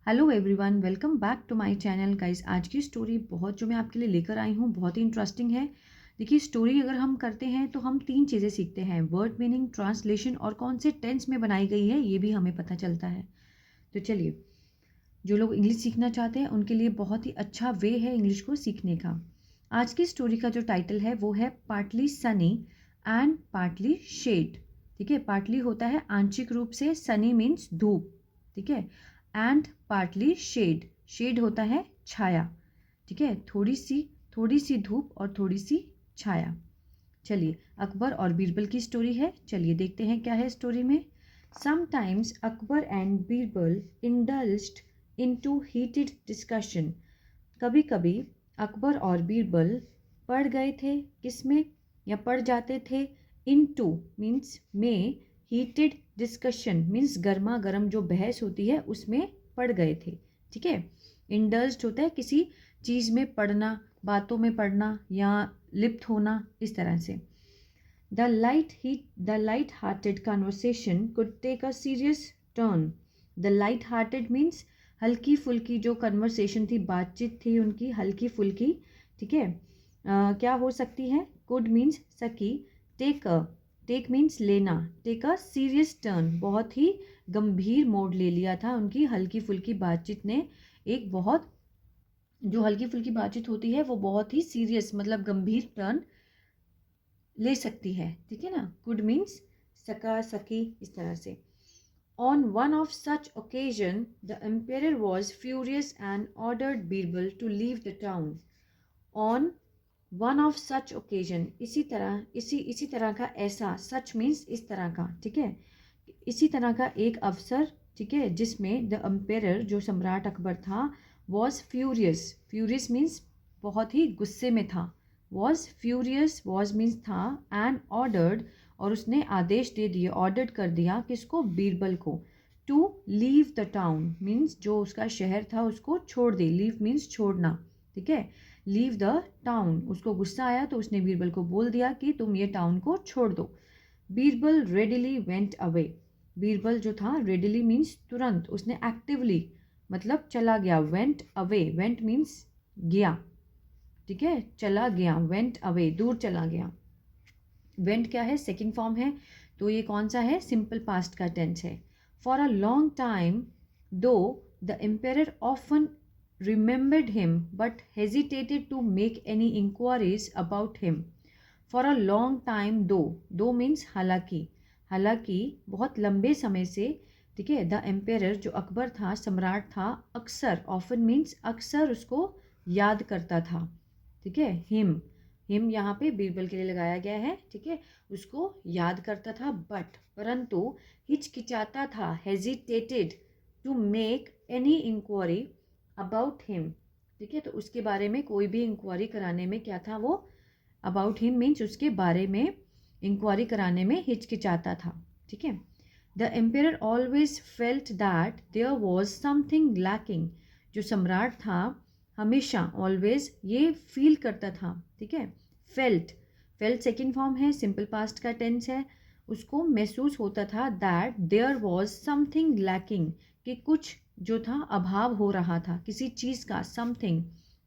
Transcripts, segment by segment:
Hello everyone, welcome back to my channel guys. आज की story जो मैं आपके लिए लेकर आई हूँ बहुत ही इंटरेस्टिंग है। देखिए, स्टोरी अगर हम करते हैं तो हम 3 चीज़ें सीखते हैं: वर्ड मीनिंग, ट्रांसलेशन और कौन से टेंस में बनाई गई है ये भी हमें पता चलता है। तो चलिए, जो लोग इंग्लिश सीखना चाहते हैं उनके लिए बहुत ही अच्छा वे है इंग्लिश को सीखने का। आज की स्टोरी का जो टाइटल है वो है partly sunny and partly shade. ठीक है, पार्टली होता है आंशिक रूप से, सनी मीन्स धूप। ठीक है, एंड पार्टली शेड, शेड होता है छाया। ठीक है, थोड़ी सी धूप और थोड़ी सी छाया। चलिए, अकबर और बीरबल की स्टोरी है। चलिए देखते हैं क्या है स्टोरी में। Sometimes Akbar and Birbal indulged into heated discussion. कभी कभी अकबर और बीरबल पड़ गए थे किसमें, या पड़ जाते थे इनटू मीन्स में, हीटेड डिस्कशन मीन्स गर्मा गर्म जो बहस होती है उसमें पड़ गए थे। ठीक है, इंडल्ज्ड होता है किसी चीज़ में पढ़ना, बातों में पढ़ना या लिप्त होना, इस तरह से। The light hearted conversation could take a serious turn. The light hearted means हल्की फुल्की जो कन्वर्सेशन थी, बातचीत थी उनकी हल्की फुल्की। ठीक है, क्या हो सकती है? कुड मीन्स सकी, टेक मीन्स लेना, टेक अ सीरियस टर्न बहुत ही गंभीर मोड़ ले लिया था उनकी हल्की फुल्की बातचीत ने। एक बहुत जो हल्की फुल्की बातचीत होती है वो बहुत ही सीरियस मतलब गंभीर टर्न ले सकती है। ठीक है ना, कुड मीन्स सका, सकी, इस तरह से। On one of such occasion, the emperor was furious and ordered Birbal to leave the town. On one of such occasion, इसी तरह का, ऐसा, such means इस तरह का। ठीक है, इसी तरह का एक अवसर, ठीक है, जिसमें द एम्पेरर जो सम्राट अकबर था was furious, furious means बहुत ही गुस्से में था, was furious, was means था, and ordered और उसने आदेश दे दिए, ऑर्डर कर दिया किसको? बीरबल को। To leave the town means जो उसका शहर था उसको छोड़ दे, लीव मीन्स छोड़ना। ठीक है, लीव द टाउन, उसको गुस्सा आया तो उसने बीरबल को बोल दिया कि तुम ये टाउन को छोड़ दो। Birbal readily went away, Birbal जो था रेडिली मीन्स तुरंत, उसने एक्टिवली मतलब चला गया, वेंट अवे, वेंट मीन्स गया। ठीक है, चला गया, वेंट अवे दूर चला गया। वेंट क्या है? सेकंड फॉर्म है, तो ये कौन सा है? सिंपल पास्ट का टेंस है। फॉर अ लॉन्ग टाइम दो the emperor often remembered him but hesitated to make any inquiries about him. For a long time दो means हालांकि, हालांकि बहुत लंबे समय से। ठीक है, द एम्पेरर जो अकबर था, सम्राट था, अक्सर, ऑफन मीन्स अक्सर उसको याद करता था। ठीक है, हिम यहाँ पे बीरबल के लिए लगाया गया है। ठीक है, उसको याद करता था बट परंतु हिचकिचाता था, hesitated to make any inquiry about him. ठीक है, तो उसके बारे में कोई भी इंक्वायरी कराने में क्या था वो? अबाउट हिम मीन्स उसके बारे में इंक्वायरी कराने में हिचकिचाता था। ठीक है, the emperor always felt that there was something lacking, जो सम्राट था हमेशा, ऑलवेज ये फील करता था। ठीक है, फेल्ट, फेल्ट सेकेंड फॉर्म है, सिंपल पास्ट का टेंस है, उसको महसूस होता था that there was something lacking, कि कुछ जो था अभाव हो रहा था किसी चीज़ का, समथिंग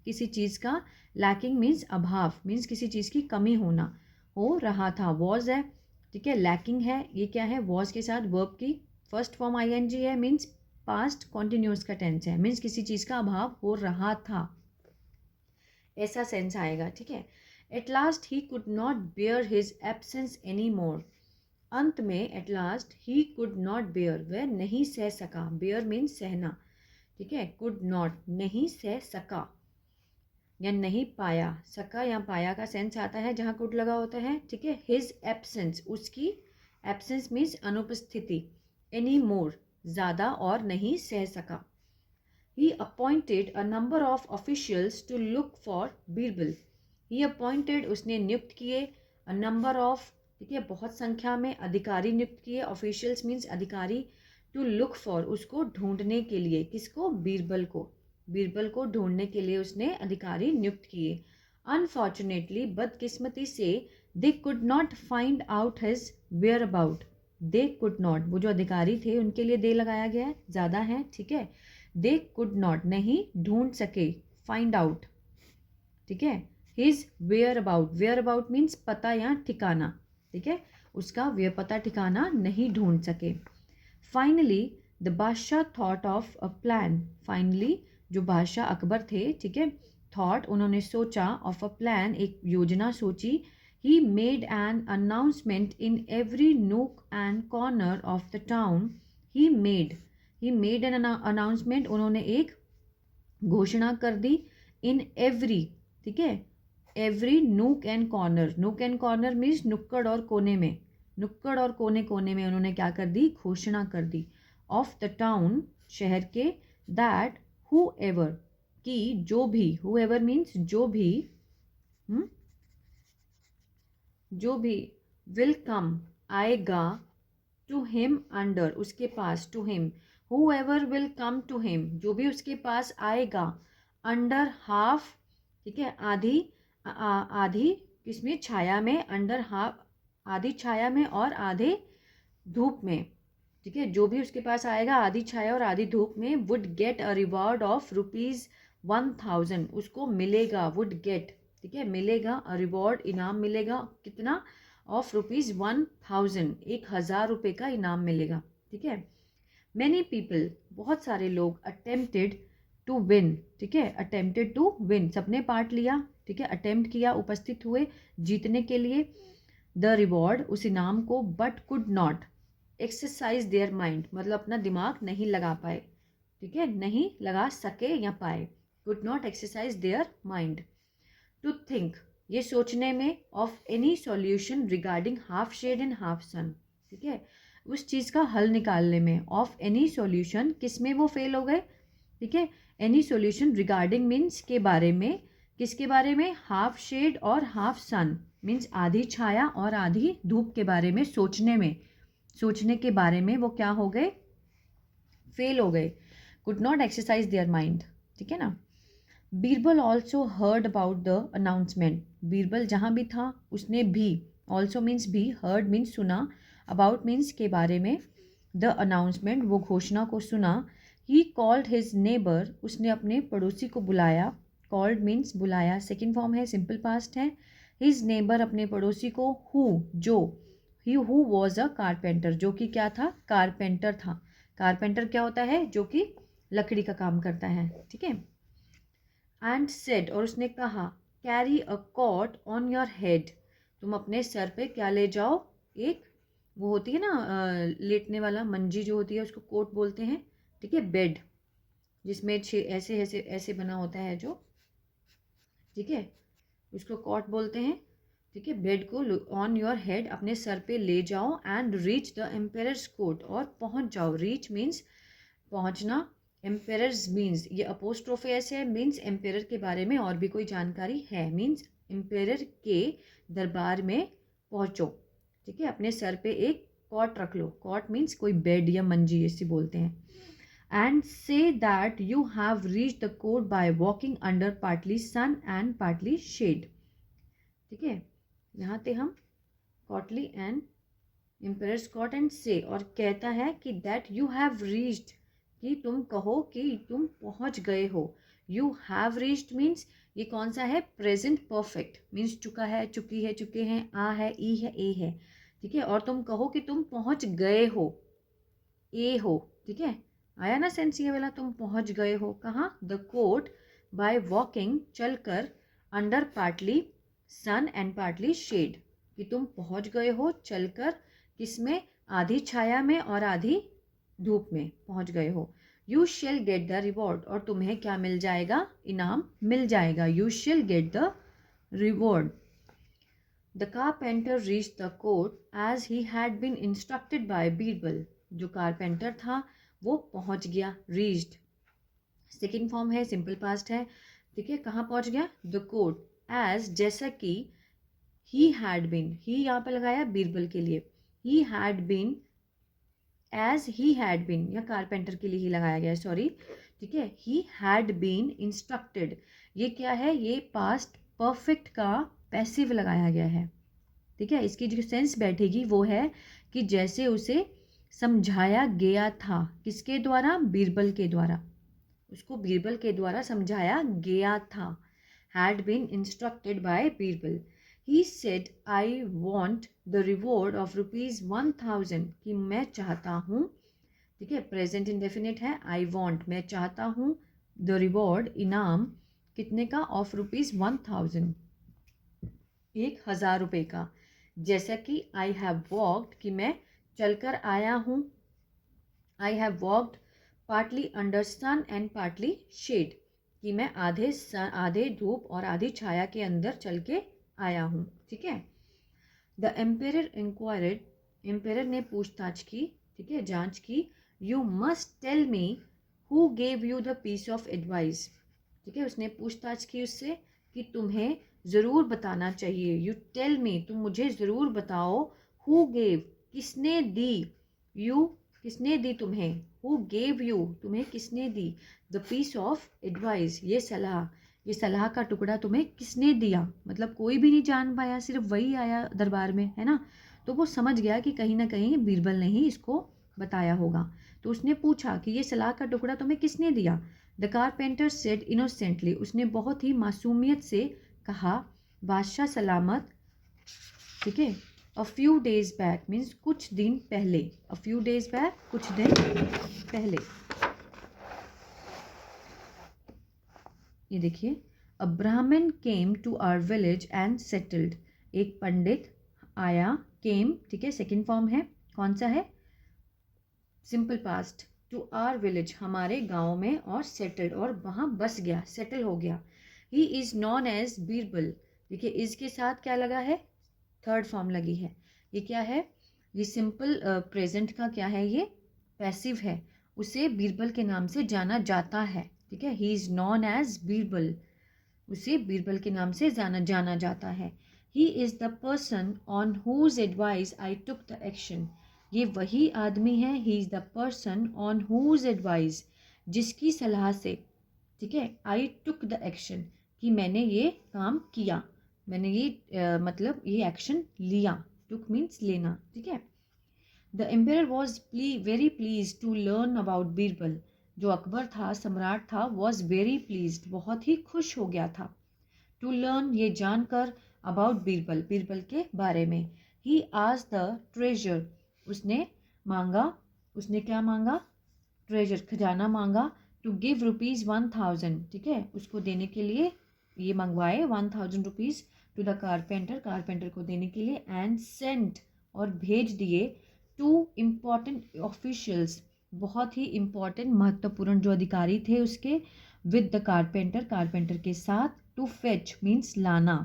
किसी चीज़ का, लैकिंग मीन्स अभाव, मीन्स किसी चीज़ की कमी होना, हो रहा था। वॉज है, ठीक है, लैकिंग है, ये क्या है? वॉज के साथ वर्ब की फर्स्ट फॉर्म आईएनजी है, मीन्स पास्ट कॉन्टिन्यूस का टेंस है, मीन्स किसी चीज़ का अभाव हो रहा था, ऐसा सेंस आएगा। ठीक है, at last he could not bear his absence any more, अंत में at last he could not bear, वह नहीं सह सका, बेयर मीन्स सहना। ठीक है, कुड नॉट नहीं सह सका या नहीं पाया, सका या पाया का सेंस आता है जहाँ कुड लगा होता है। ठीक है, हिज एब्सेंस, उसकी, एब्सेंस मीन्स अनुपस्थिति, एनी मोर ज़्यादा, और नहीं सह सका। He appointed a number of officials to look for Birbal. He appointed, उसने नियुक्त किए, a number of, ठीक है, बहुत संख्या में अधिकारी नियुक्त किए, officials means अधिकारी, to look for उसको ढूंढने के लिए, किसको? बीरबल को, बीरबल को ढूंढने के लिए उसने अधिकारी नियुक्त किए। Unfortunately, बदकिस्मती से, they could not find out his whereabout. They could not, वो जो अधिकारी थे उनके लिए दे लगाया गया है, ज़्यादा है। ठीक है, दे कुड नॉट नहीं ढूंढ सके, फाइंड आउट, ठीक है। हिज वेयर अबाउट मीन्स पता या ठिकाना, ठीक है, उसका वे पता ठिकाना नहीं ढूंढ सके। फाइनली द बादशाह thought of a plan, finally जो बादशाह अकबर थे, ठीक है, थॉट उन्होंने सोचा, ऑफ अ प्लान एक योजना सोची। He made an announcement in every nook and corner of the town. He made an announcement, उन्होंने एक घोषणा कर दी। इन एवरी, ठीक है, every nook and corner, nook and corner means नुक्कड़ और कोने में, नुक्कड़ और कोने कोने में उन्होंने क्या कर दी, घोषणा कर दी। ऑफ द टाउन, शहर के, दैट हु एवर, कि जो भी, हु एवर मीन्स जो भी, जो भी, विल कम आएगा, टू हिम अंडर उसके पास, to him, whoever will come to him जो भी उसके पास आएगा, अंडर हाफ, ठीक है, आधी, आधी किसमें, छाया में, अंडर हाफ आधी छाया में और आधे धूप में, ठीक है, जो भी उसके पास आएगा आधी छाया और आधी धूप में, would get a reward of ₹1000, उसको मिलेगा, वुड गेट, ठीक है, मिलेगा, अ रिवॉर्ड इनाम मिलेगा, कितना, ऑफ ₹1000, 1000 का इनाम मिलेगा, ठीक है। मैनी पीपल, बहुत सारे लोग, अटेम्प्टेड टू विन, ठीक है, अटेम्प्टेड टू विन, सबने पार्ट लिया, ठीक है, अटेम्प्ट किया, उपस्थित हुए जीतने के लिए, द रिवॉर्ड उस इनाम को, but could not exercise their mind, मतलब अपना दिमाग नहीं लगा पाए, ठीक है, नहीं लगा सके या पाए, could not exercise their mind. To think, ये सोचने में, of any solution regarding half shade and half sun, ठीक है, उस चीज़ का हल निकालने में, ऑफ एनी सॉल्यूशन, किस में वो फेल हो गए, ठीक है, एनी सॉल्यूशन रिगार्डिंग मीन्स के बारे में, किसके बारे में, हाफ शेड और हाफ सन मीन्स आधी छाया और आधी धूप के बारे में सोचने में, सोचने के बारे में वो क्या हो गए, फेल हो गए, could not exercise their mind, ठीक है ना। Birbal also heard about the announcement, Birbal जहाँ भी था उसने भी, ऑल्सो मीन्स भी, हर्ड मीन्स सुना, अबाउट मीन्स के बारे में, द अनाउंसमेंट वो घोषणा को सुना। ही कॉल्ड हिज नेबर, उसने अपने पड़ोसी को बुलाया, कॉल्ड मीन्स बुलाया, सेकेंड फॉर्म है, सिंपल पास्ट है। हिज नेबर अपने पड़ोसी को, हु जो, he who was a carpenter जो कि क्या था, कारपेंटर था। कारपेंटर क्या होता है, जो कि लकड़ी का काम करता है, ठीक है। एंड सेड, और उसने कहा, carry a caught on your head, तुम अपने सर पे क्या ले जाओ, एक वो होती है ना लेटने वाला मंजी जो होती है उसको कोट बोलते हैं, ठीक है, बेड जिसमें ऐसे ऐसे ऐसे बना होता है जो, ठीक है, उसको कॉट बोलते हैं, ठीक है, बेड को ऑन योर हेड अपने सर पे ले जाओ, and reach the Ampere's court, और पहुंच जाओ, रीच मीन्स पहुंचना, एम्पेयर्स मीन्स ये अपोस्ट्रोफे ऐसे है, मीन्स एम्पेयर के बारे में और भी कोई जानकारी है, मीन्स एम्पेयर के दरबार में पहुंचो, ठीक है, अपने सर पे एक कॉट रख लो, कॉट मीन्स कोई बेड या मंजी ऐसे बोलते हैं। And say that you have reach the court by walking under partly sun and partly shade, ठीक है, यहाँ पे हम courtly and emperor's cot and say, और कहता है कि दैट यू हैव रीच्ड, कि तुम कहो कि तुम पहुंच गए हो, यू हैव रीच्ड मीन्स ये कौन सा है, प्रेजेंट परफेक्ट मीन्स चुका है, चुकी है, चुके हैं, आ है, ई है, ए है, ठीक है, और तुम कहो कि तुम पहुंच गए हो, ए हो, ठीक है, आया ना सेंस ये वाला, तुम पहुंच गए हो कहाँ, द कोर्ट, बाय वॉकिंग चलकर, under partly sun and partly shade, कि तुम पहुंच गए हो चलकर, किसमें, आधी छाया में और आधी धूप में पहुंच गए हो। You shall get the reward, और तुम्हें क्या मिल जाएगा, इनाम मिल जाएगा, you shall get the reward. The carpenter reach the court as he had been instructed by Birbal, जो कारपेंटर था वो पहुंच गया, रीच्ड सेकेंड फॉर्म है, सिंपल पास्ट है, ठीक है, कहाँ पहुंच गया, द कोर्ट, एज जैसा कि, ही हैड बीन, ही यहाँ पे लगाया बीरबल के लिए, he had been, as he had been या कारपेंटर के लिए ही लगाया गया है, सॉरी, ठीक है, ही हैड बीन इंस्ट्रक्टेड, ये क्या है, ये पास्ट परफेक्ट का पैसिव लगाया गया है, ठीक है, इसकी जो सेंस बैठेगी वो है कि जैसे उसे समझाया गया था, किसके द्वारा, बीरबल के द्वारा, उसको बीरबल के द्वारा समझाया गया था। Had been instructed by Birbal. He said, I want the reward of ₹1000 कि मैं चाहता हूँ, ठीक है, प्रेजेंट इंडेफिनिट है, I want मैं चाहता हूँ, the reward इनाम कितने का, of ₹1000 ₹1000 का, जैसा कि I have walked कि मैं चलकर आया हूँ, I have walked partly under sun and partly shade कि मैं आधे धूप और आधी छाया के अंदर चल के आया हूँ, ठीक है। द एम्पेरर इंक्वायर्ड, एम्पेरर ने पूछताछ की, ठीक है, जांच की। You must tell me who gave you the piece of advice, ठीक है, उसने पूछताछ की उससे कि तुम्हें ज़रूर बताना चाहिए, यू टेल मी तुम मुझे ज़रूर बताओ, हु गेव किसने दी, यू किसने दी तुम्हें, हु गेव यू तुम्हें किसने दी, द पीस ऑफ एडवाइस ये सलाह का टुकड़ा तुम्हें किसने दिया। मतलब कोई भी नहीं जान पाया, सिर्फ वही आया दरबार में, है ना। तो वो समझ गया कि कहीं ना कहीं बीरबल ने ही इसको बताया होगा। तो उसने पूछा कि ये सलाह का टुकड़ा तुम्हें किसने दिया। द कारपेंटर सेड इनोसेंटली, उसने बहुत ही मासूमियत से कहा, बादशाह सलामत, ठीक है। A few days back means कुछ दिन पहले, अ फ्यू डेज बैक कुछ दिन पहले। ये देखिए, a Brahmin came to our village and settled, एक पंडित आया, केम, ठीक है, सेकेंड फॉर्म है, कौन सा है, simple past, to our village हमारे गांव में, और सेटल्ड और वहाँ बस गया, सेटल हो गया। He is known as Birbal, देखिए इसके साथ क्या लगा है, थर्ड फॉर्म लगी है। ये क्या है, ये सिंपल प्रेजेंट का क्या है, ये पैसिव है, उसे बीरबल के नाम से जाना जाता है, ठीक है। He is known as Birbal, उसे बीरबल के नाम से जाना जाता है। He is the person on whose advice I took the action, ये वही आदमी है, he is the person on whose advice जिसकी सलाह से, ठीक है, आई टुक द एक्शन कि मैंने ये काम किया, मैंने ये मतलब ये एक्शन लिया, टुक मीन्स लेना, ठीक है। The emperor was very please to learn about Birbal, जो अकबर था, सम्राट था, वॉज वेरी प्लीज बहुत ही खुश हो गया था, टू लर्न ये जानकर, अबाउट बीरबल बीरबल के बारे में। ही आज द ट्रेजर, उसने मांगा, उसने क्या मांगा, ट्रेजर खजाना मांगा, टू गिव ₹1000, ठीक है, उसको देने के लिए ये मंगवाए 1000 rupees, to the carpenter, carpenter को देने के लिए, एंड सेंट और भेज दिए, टू इम्पॉर्टेंट ऑफिशियल्स, बहुत ही इम्पॉर्टेंट महत्वपूर्ण जो अधिकारी थे उसके, विद द कारपेंटर, कारपेंटर के साथ, टू फेच मीन्स लाना,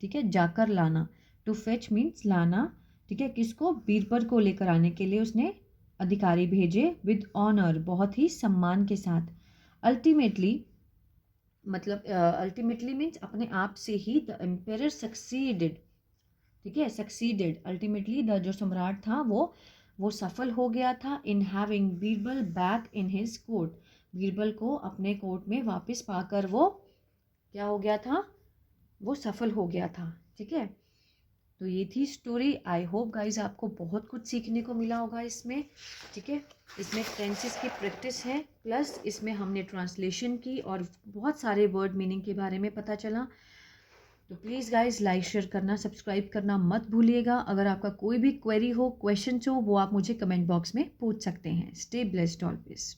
ठीक है, जाकर लाना, टू फेच मीन्स लाना, ठीक है, किसको, बीरबल को लेकर आने के लिए उसने अधिकारी भेजे, विद ऑनर बहुत ही सम्मान के साथ। अल्टीमेटली मतलब अल्टीमेटली मीन्स अपने आप से ही, द एम्पेरर सक्सीडेड, ठीक है, सक्सीडेड, अल्टीमेटली द जो सम्राट था वो सफल हो गया था, in having Birbal back in his court, Birbal को अपने कोर्ट में वापस पाकर वो क्या हो गया था, वो सफल हो गया था, ठीक है। तो ये थी स्टोरी। आई होप गाइज आपको बहुत कुछ सीखने को मिला होगा इसमें, ठीक है। इसमें टेंसेस की प्रैक्टिस है, प्लस इसमें हमने ट्रांसलेशन की और बहुत सारे वर्ड मीनिंग के बारे में पता चला। तो प्लीज़ गाइज लाइक शेयर करना, सब्सक्राइब करना मत भूलिएगा। अगर आपका कोई भी क्वेरी हो, क्वेश्चन हो, वो आप मुझे कमेंट बॉक्स में पूछ सकते हैं। Stay blessed always.